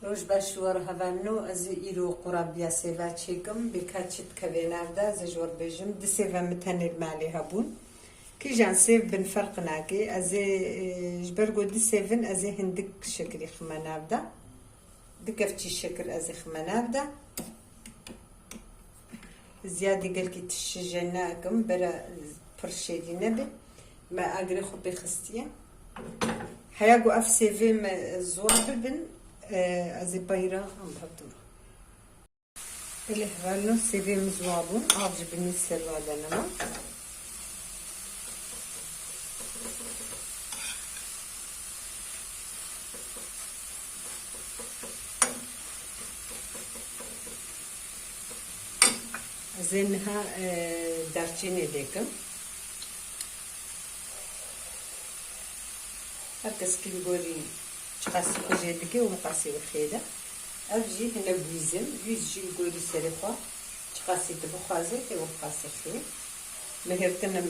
روش باشوار هفنو از ایرو قرابیا سیوا چیکم بکچت کویناردا زجور بجم دسیوا متنر مالی هبون کی جان سیف بن فرق ناکی از جبرگو دسیفن از هندک شکری خمنابدا دکفتی شکر از خمنابدا زیادی گل کی تشجنا کم برا پرشیدی نبی ما اگری خوب بخستیه هیاگو اف سیفم زواب بن از bayrağı anlattım. Elihvalno seviyemiz var bu. Avcı beni servadan ama. Zenha darçini dekim. Herkes gibi göreyim. قاسي كوجيدكي ومقاسي وخيدة أفجي هنا بويزم يجي يقولي سريخوا تقاسي تبخازي تي وقاسي خي مهرتنا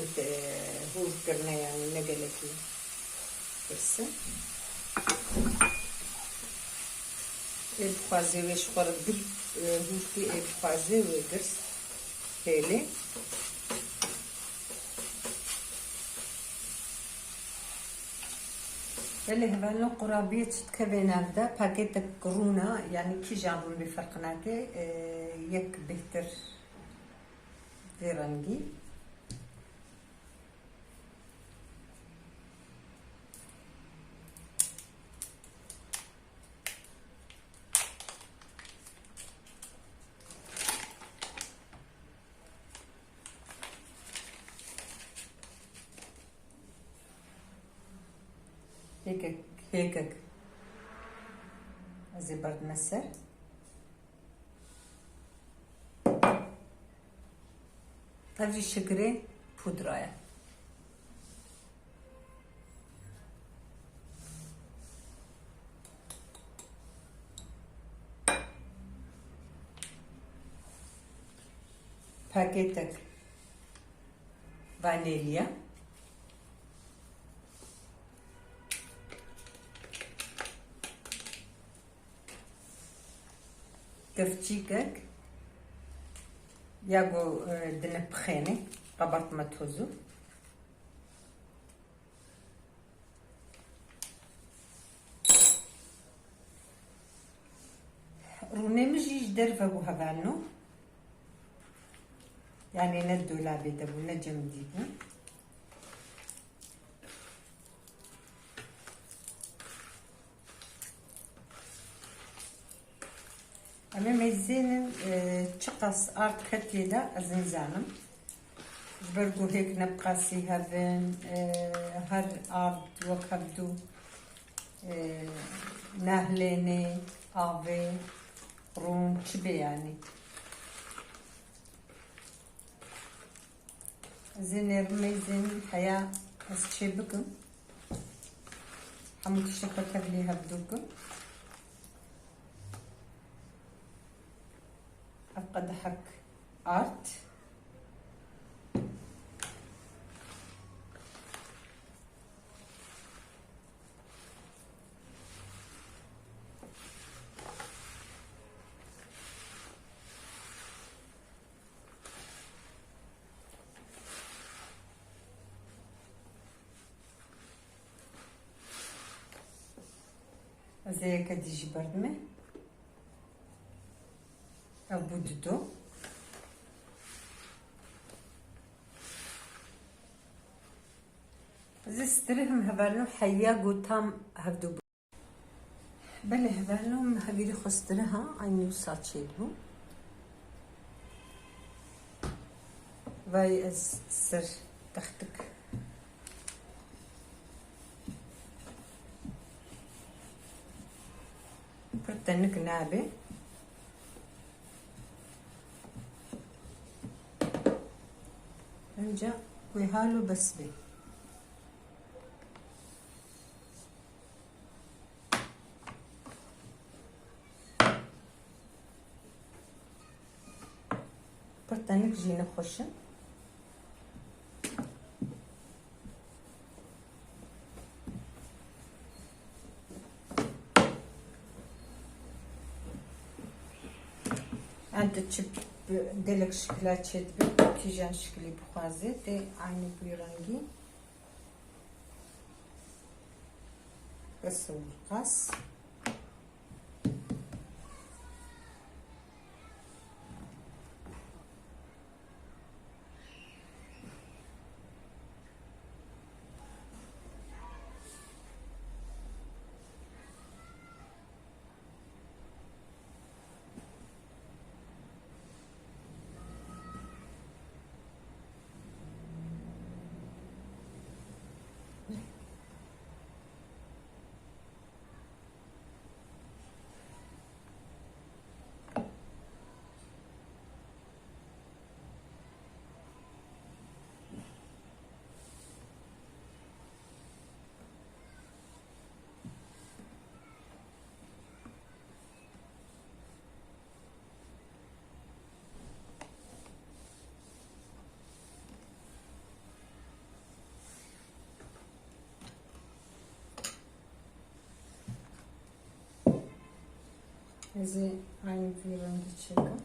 هو فكرنا يعني نقلكي بس البخازي ويش قرب دل هو في البخازي ويقرس هيلي اللي هبالو قرابية تكبيناردا باكيت كورونا يعني كي جابون بفرقناكي يك بهتر فيرانجي هيك زي برد مسر تجي شكري بودرايا باكيتك فانيليا كفتيكك ياغو دنب خيني قبرت ما تهزو روني مجي جدر فابو هبانو يعني ندو لابي دبو نجم ديبو أنا ميزين تشقص أرض كتيلة أزنزانم برضو هيك نبقاسي هذين هر أرض وكبدو نهليني آبي رون شبي يعني زين ميزين حياة أسشي بكم حمد الشكر تبلي هبدوكم أبقى ضحك آرت زي كديجي بردمه أبوددو زسترهم هبالو حياقو تام هبدو بله هبالو هبيري خسترها عينيو ساتشيدو واي از سر تختك برتنك نابي انجا ويهالو بس بي برتانيك جينا خوشن انت تشب دلك شكلها تشد كيجان شكلي بخوازي دي عيني بيرانجي بس ورقص زي عين بيرانجي تشيكا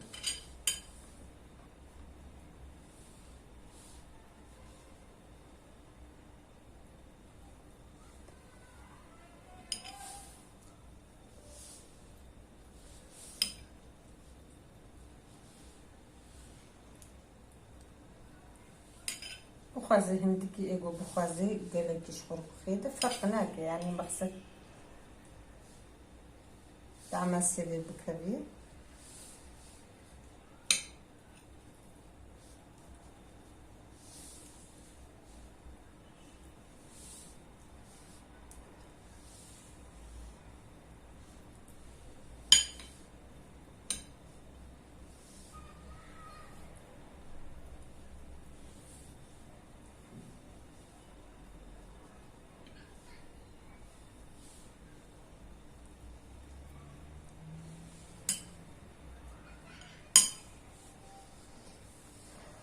بخوازي هندكي ايغو بخوازي دلك شخور بخيدة فرقناك يعني مقصد تعمل سيبي بكبير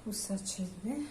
وساتشيبي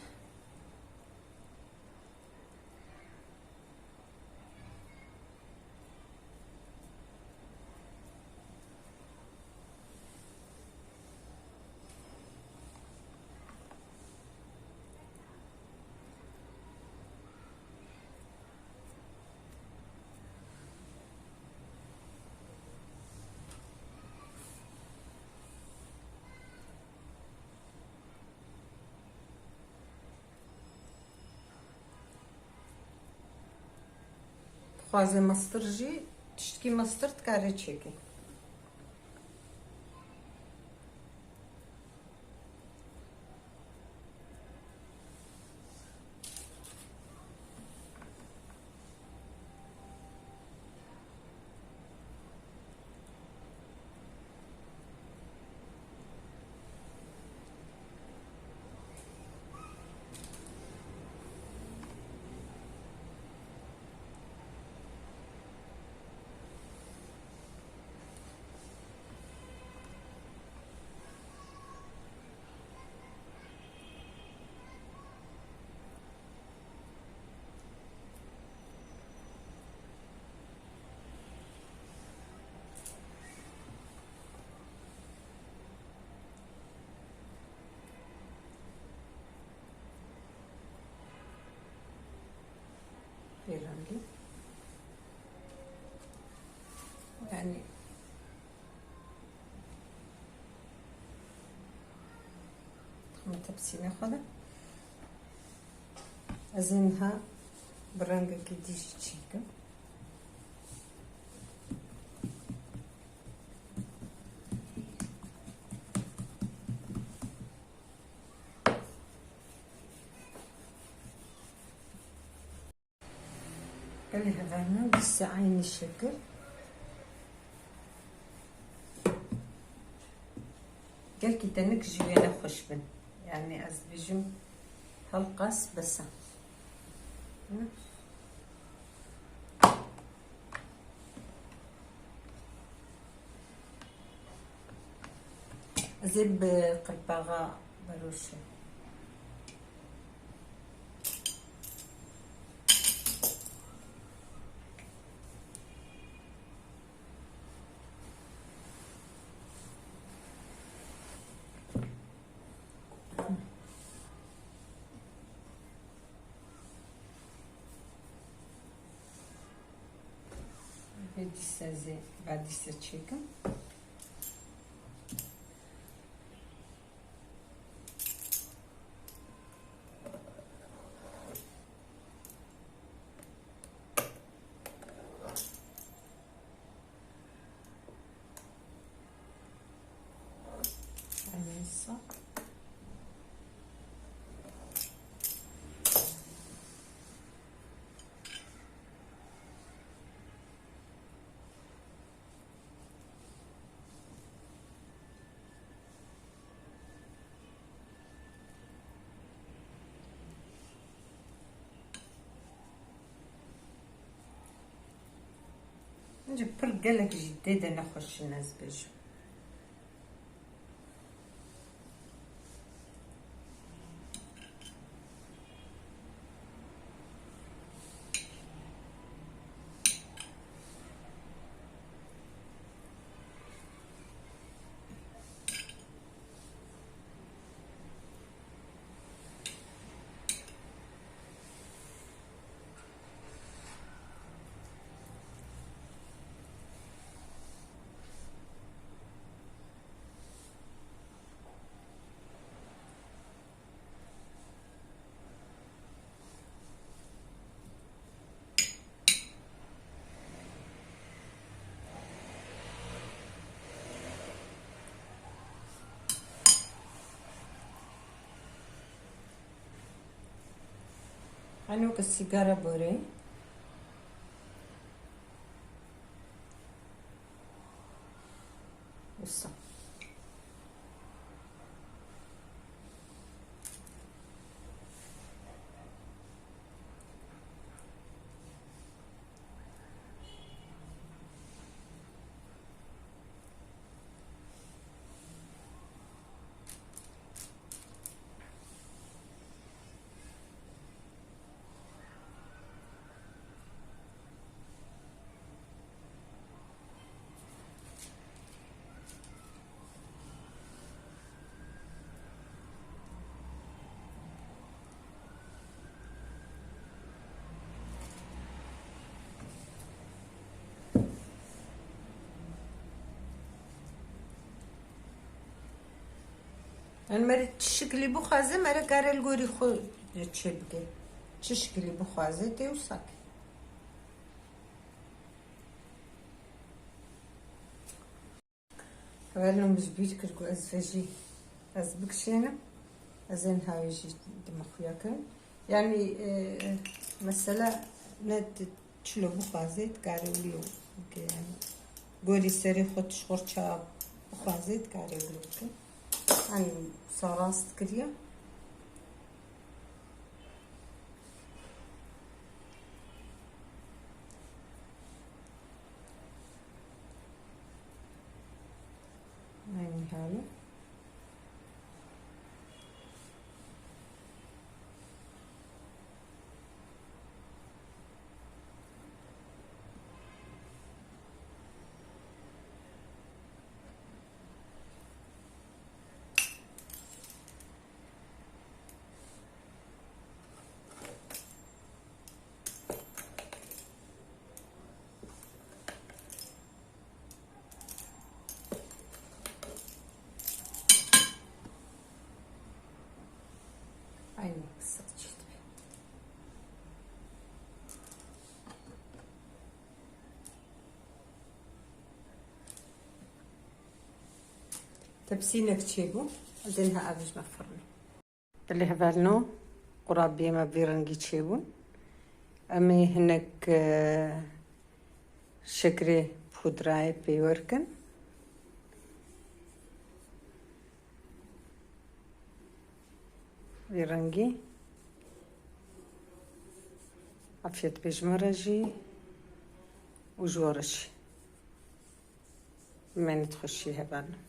خوازي مستر جي تشتكي مستر تكاري تشيكي بيرانجي يعني متبسينة خدا أزينها برانجا كديش تشيكا قالي هذا بس عين الشكل قال كي تنك جوينا خشبن يعني از بيجم هالقاس بس زب قلباغا بروشه هدي سازي بعد يستشيكم عميصة نجيب برقلك جديدة نخش الناس بجو عنوك السيجارة بوري وصا المرة تشكلي بخازة مرة كارا القوري خو تشبكي تشكلي بخازة توصك هذا مزبيط كركو أزفجي أزبكشينا أزين هاي جي دمخوياكن يعني مثلا ند تشلو بخازة كارا وليو يعني قوري سري خود شخور شاب بخازة كارا وليو يعني صراست كريا يعني هذا aynı kısacık. تبسينك تشيبو زينها أبيج مفرنا اللي هفعلنو قرابي ما بيرنجي تشيبون أمي هناك شكري بخدراي بيوركن بيرنجي عفيت بجمرجي وجورشي ما نتخشي هبالنا